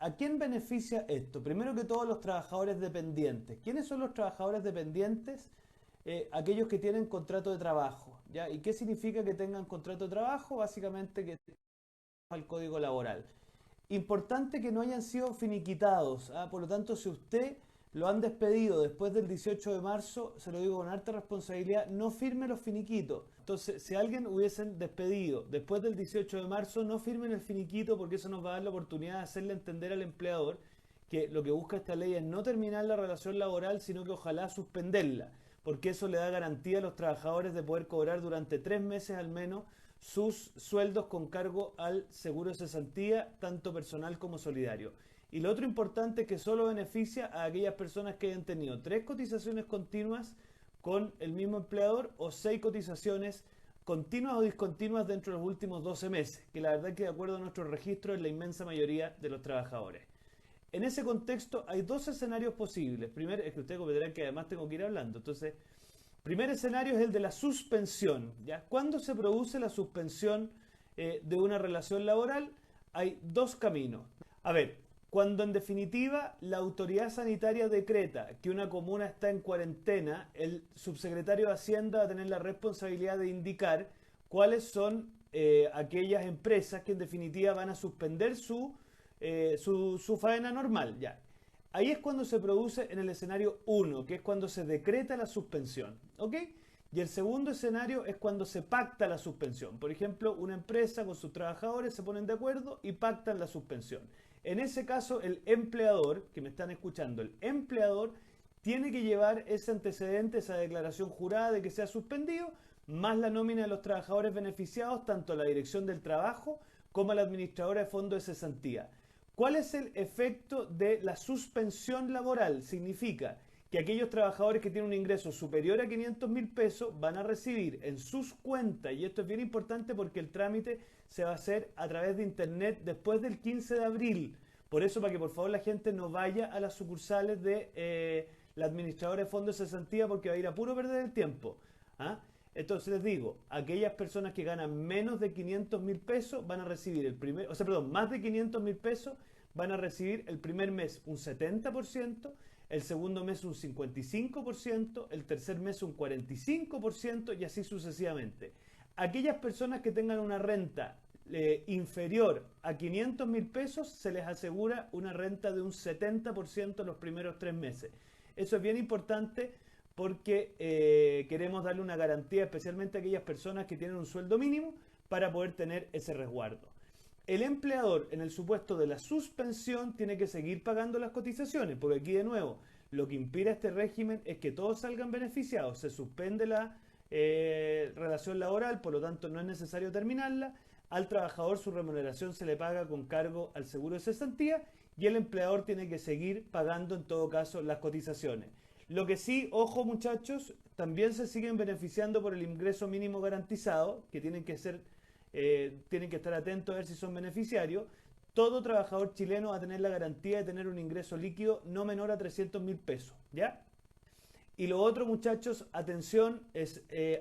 ¿a quién beneficia esto? Primero que todo, los trabajadores dependientes. ¿Quiénes son los trabajadores dependientes? Aquellos que tienen contrato de trabajo, ¿ya? ¿Y qué significa que tengan contrato de trabajo? Básicamente que al código laboral. Importante que no hayan sido finiquitados, ¿ah? Por lo tanto, si usted lo han despedido después del 18 de marzo, se lo digo con alta responsabilidad, no firme los finiquitos. Entonces, si alguien hubiesen despedido después del 18 de marzo, no firmen el finiquito porque eso nos va a dar la oportunidad de hacerle entender al empleador que lo que busca esta ley es no terminar la relación laboral, sino que ojalá suspenderla, porque eso le da garantía a los trabajadores de poder cobrar durante 3 meses al menos sus sueldos con cargo al seguro de cesantía, tanto personal como solidario. Y lo otro importante es que solo beneficia a aquellas personas que hayan tenido 3 cotizaciones continuas con el mismo empleador o 6 cotizaciones continuas o discontinuas dentro de los últimos 12 meses, que la verdad es que de acuerdo a nuestro registro es la inmensa mayoría de los trabajadores. En ese contexto hay dos escenarios posibles. Primero, es que ustedes comprenderán que además tengo que ir hablando. Entonces, primer escenario es el de la suspensión. ¿Ya? ¿Cuándo se produce la suspensión de una relación laboral? Hay dos caminos. A ver, cuando en definitiva la autoridad sanitaria decreta que una comuna está en cuarentena, el subsecretario de Hacienda va a tener la responsabilidad de indicar cuáles son aquellas empresas que en definitiva van a suspender su faena normal. Ya. Ahí es cuando se produce en el escenario 1, que es cuando se decreta la suspensión. ¿Ok? Y el segundo escenario es cuando se pacta la suspensión. Por ejemplo, una empresa con sus trabajadores se ponen de acuerdo y pactan la suspensión. En ese caso, el empleador, que me están escuchando, el empleador tiene que llevar ese antecedente, esa declaración jurada de que se ha suspendido, más la nómina de los trabajadores beneficiados, tanto a la dirección del trabajo como a la administradora de fondo de cesantía. ¿Cuál es el efecto de la suspensión laboral? Significa que aquellos trabajadores que tienen un ingreso superior a 500.000 pesos van a recibir en sus cuentas, y esto es bien importante porque el trámite se va a hacer a través de internet después del 15 de abril. Por eso, para que por favor la gente no vaya a las sucursales de la administradora de fondos de cesantía porque va a ir a puro perder el tiempo. ¿Ah? Entonces les digo, aquellas personas que ganan menos de 500.000 pesos van a recibir el primer, o sea, perdón, más de 500.000 pesos van a recibir el primer mes un 70%, el segundo mes un 55%, el tercer mes un 45% y así sucesivamente. Aquellas personas que tengan una renta inferior a 500.000 pesos se les asegura una renta de un 70% los primeros 3 meses. Eso es bien importante porque queremos darle una garantía especialmente a aquellas personas que tienen un sueldo mínimo para poder tener ese resguardo. El empleador, en el supuesto de la suspensión, tiene que seguir pagando las cotizaciones, porque aquí de nuevo, lo que impide este régimen es que todos salgan beneficiados. Se suspende la relación laboral, por lo tanto no es necesario terminarla. Al trabajador su remuneración se le paga con cargo al seguro de cesantía y el empleador tiene que seguir pagando en todo caso las cotizaciones. Lo que sí, ojo muchachos, también se siguen beneficiando por el ingreso mínimo garantizado, que tienen que estar atentos a ver si son beneficiarios. Todo trabajador chileno va a tener la garantía de tener un ingreso líquido no menor a 300.000 pesos, ¿ya? Y lo otro, muchachos, atención,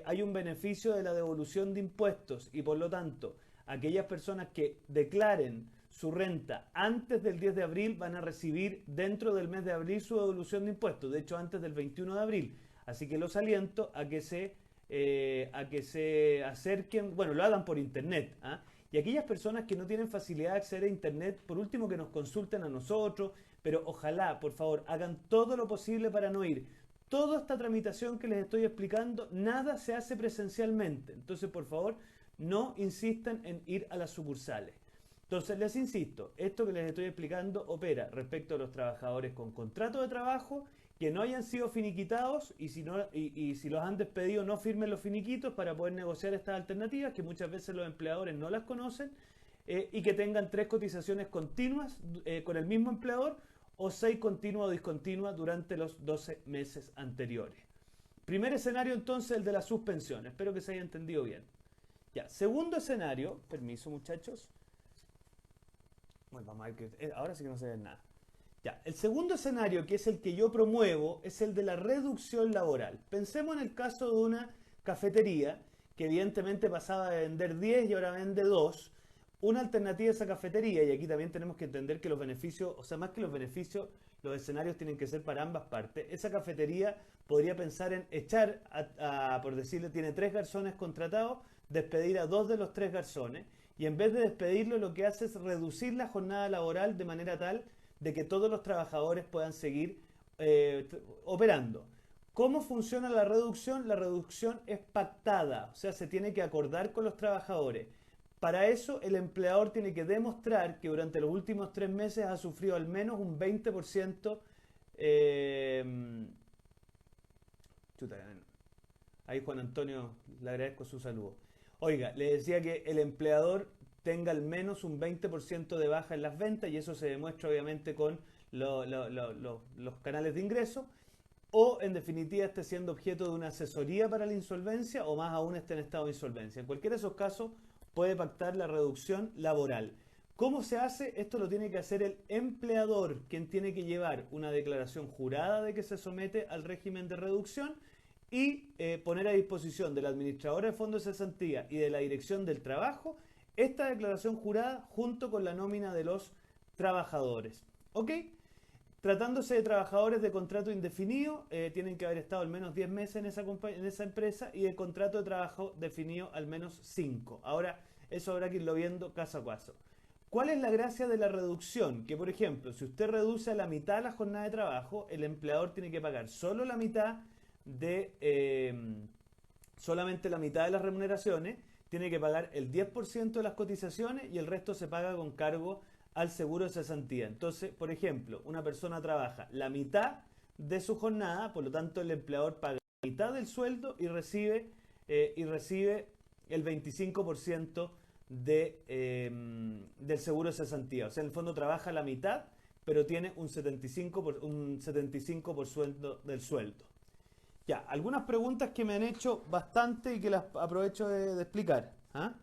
hay un beneficio de la devolución de impuestos y por lo tanto, aquellas personas que declaren su renta antes del 10 de abril van a recibir dentro del mes de abril su devolución de impuestos, de hecho antes del 21 de abril. Así que los aliento a que se acerquen, bueno, lo hagan por internet. ¿Ah? Y aquellas personas que no tienen facilidad de acceder a internet, por último que nos consulten a nosotros, pero ojalá, por favor, hagan todo lo posible para no ir. Toda esta tramitación que les estoy explicando, nada se hace presencialmente. Entonces, por favor, no insistan en ir a las sucursales. Entonces, les insisto, esto que les estoy explicando opera respecto a los trabajadores con contrato de trabajo que no hayan sido finiquitados y si los han despedido no firmen los finiquitos para poder negociar estas alternativas que muchas veces los empleadores no las conocen y que tengan 3 cotizaciones continuas con el mismo empleador o 6 continuas o discontinuas durante los 12 meses anteriores. Primer escenario entonces el de la suspensión. Espero que se haya entendido bien. Ya, segundo escenario, permiso muchachos. Bueno, vamos a ver que ahora sí que no se ve nada. Ya, el segundo escenario, que es el que yo promuevo, es el de la reducción laboral. Pensemos en el caso de una cafetería que evidentemente pasaba de vender 10 y ahora vende 2. una alternativa a esa cafetería, y aquí también tenemos que entender que los beneficios, o sea, más que los beneficios, los escenarios tienen que ser para ambas partes. Esa cafetería podría pensar en echar, por decirle, tiene 3 garzones contratados, despedir a 2 de los 3 garzones, y en vez de despedirlo, lo que hace es reducir la jornada laboral de manera tal de que todos los trabajadores puedan seguir operando. ¿Cómo funciona la reducción? La reducción es pactada, o sea, se tiene que acordar con los trabajadores. Para eso, el empleador tiene que demostrar que durante los últimos 3 meses ha sufrido al menos un 20%. eh, chuta, ahí Juan Antonio, le agradezco su saludo. Oiga, le decía que el empleador tenga al menos un 20% de baja en las ventas, y eso se demuestra obviamente con los canales de ingreso, o en definitiva esté siendo objeto de una asesoría para la insolvencia, o más aún esté en estado de insolvencia. En cualquiera de esos casos puede pactar la reducción laboral. ¿Cómo se hace? Esto lo tiene que hacer el empleador, quien tiene que llevar una declaración jurada de que se somete al régimen de reducción, y poner a disposición de la administradora de fondos de cesantía y de la dirección del trabajo esta declaración jurada junto con la nómina de los trabajadores. ¿Ok? Tratándose de trabajadores de contrato indefinido, tienen que haber estado al menos 10 meses en esa empresa, y de contrato de trabajo definido al menos 5. Ahora, eso habrá que irlo viendo caso a caso. ¿Cuál es la gracia de la reducción? Que, por ejemplo, si usted reduce a la mitad la jornada de trabajo, el empleador tiene que pagar solo la mitad solamente la mitad de las remuneraciones, tiene que pagar el 10% de las cotizaciones, y el resto se paga con cargo al seguro de cesantía. Entonces, por ejemplo, una persona trabaja la mitad de su jornada, por lo tanto el empleador paga la mitad del sueldo y recibe el 25% del seguro de cesantía. O sea, en el fondo trabaja la mitad, pero tiene un 75% del sueldo. Ya, algunas preguntas que me han hecho bastante y que las aprovecho de explicar. ¿Ah?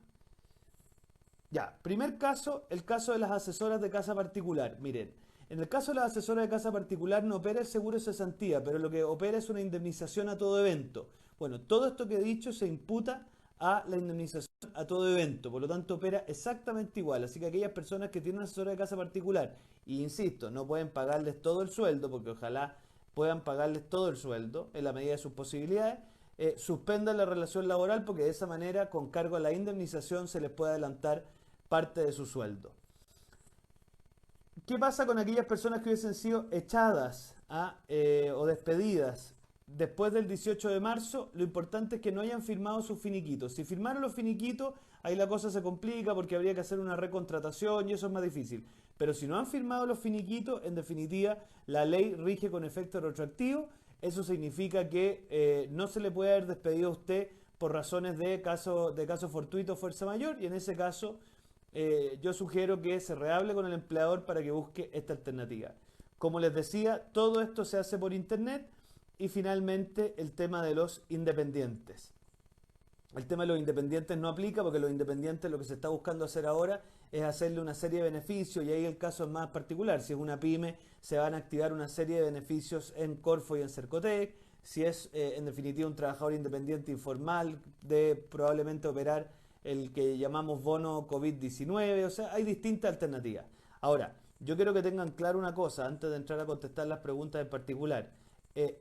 Ya, primer caso, el caso de las asesoras de casa particular. Miren, en el caso de las asesoras de casa particular no opera el seguro de cesantía, pero lo que opera es una indemnización a todo evento. Bueno, todo esto que he dicho se imputa a la indemnización a todo evento, por lo tanto opera exactamente igual. Así que aquellas personas que tienen una asesora de casa particular, y insisto, no pueden pagarles todo el sueldo, porque ojalá puedan pagarles todo el sueldo en la medida de sus posibilidades, suspendan la relación laboral, porque de esa manera, con cargo a la indemnización, se les puede adelantar parte de su sueldo. ¿Qué pasa con aquellas personas que hubiesen sido echadas o despedidas después del 18 de marzo? Lo importante es que no hayan firmado sus finiquitos. Si firmaron los finiquitos, ahí la cosa se complica porque habría que hacer una recontratación y eso es más difícil. Pero si no han firmado los finiquitos, en definitiva, la ley rige con efecto retroactivo. Eso significa que no se le puede haber despedido a usted por razones de caso fortuito o fuerza mayor, y en ese caso yo sugiero que se rehable con el empleador para que busque esta alternativa. Como les decía, todo esto se hace por internet. Y finalmente el tema de los independientes. El tema de los independientes no aplica, porque los independientes lo que se está buscando hacer ahora es hacerle una serie de beneficios, y ahí el caso es más particular. Si es una pyme, se van a activar una serie de beneficios en Corfo y en Cercotec. Si es en definitiva un trabajador independiente informal, de probablemente operar el que llamamos bono COVID-19. O sea, hay distintas alternativas. Ahora, yo quiero que tengan claro una cosa antes de entrar a contestar las preguntas en particular.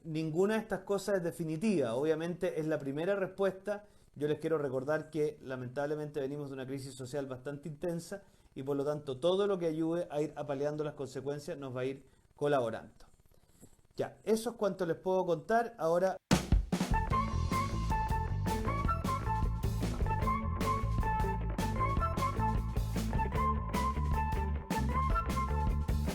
Ninguna de estas cosas es definitiva. Obviamente es la primera respuesta. Yo les quiero recordar que lamentablemente venimos de una crisis social bastante intensa, y por lo tanto todo lo que ayude a ir apaleando las consecuencias nos va a ir colaborando. Ya, eso es cuanto les puedo contar. Ahora